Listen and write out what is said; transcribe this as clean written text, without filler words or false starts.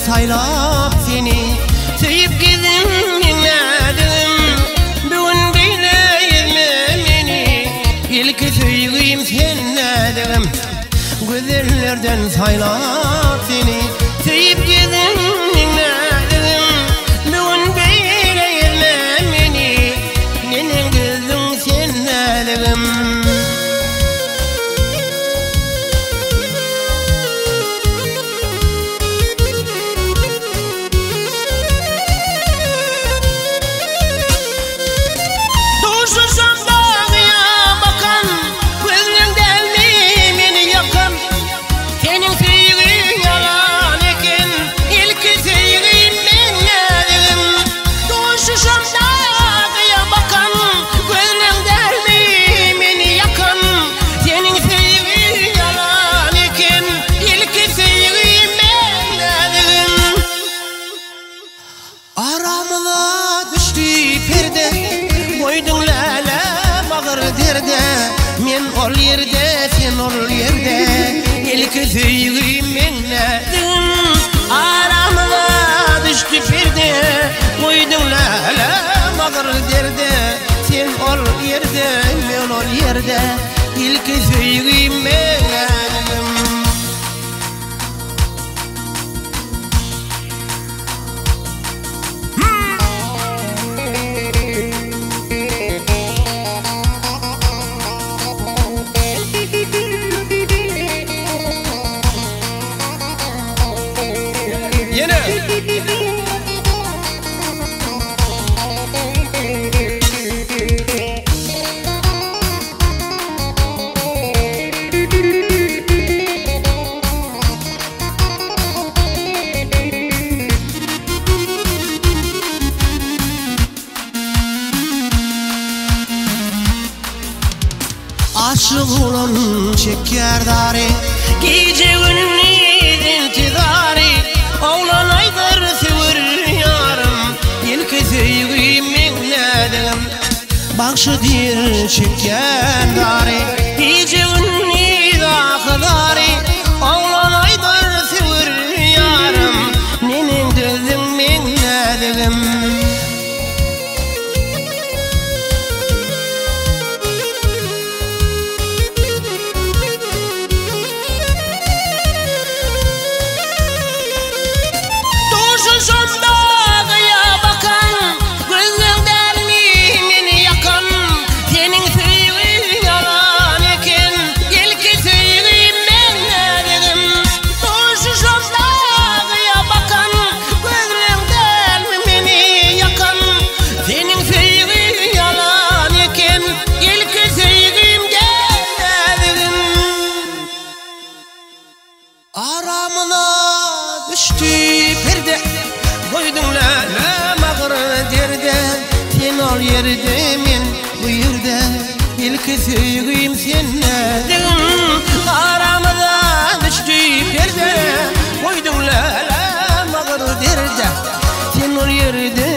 saylap seni Tüyüp gidin dinledim Bugün beyleyme meni İlk söyleyeyim senledim Güzellerden saylap seni Tüyüp gidin dinledim Bugün beyleyme meni Nenem gözüm senledim Men ol yerde, sen ol yerde İlk söyleyeyim menledim Aramıza düştü perde Koydum lala mağır derde Sen ol yerde, men ol yerde İlk söyleyeyim menledim Aşık olan şekerdari Gece günümüz intizari Oğlan aydır sevir yarım İlk sevgim menledim Bakşıdır şekerdari Gece günümüz akıdari Oğlan aydır sevir yarım Nenem gözüm menledim Koydum lala mağır derde Sen ol yerde men bu yerde İlk söyleyeyim senledim Aramıza düştü perde Koydum lala mağır derde Sen ol yerde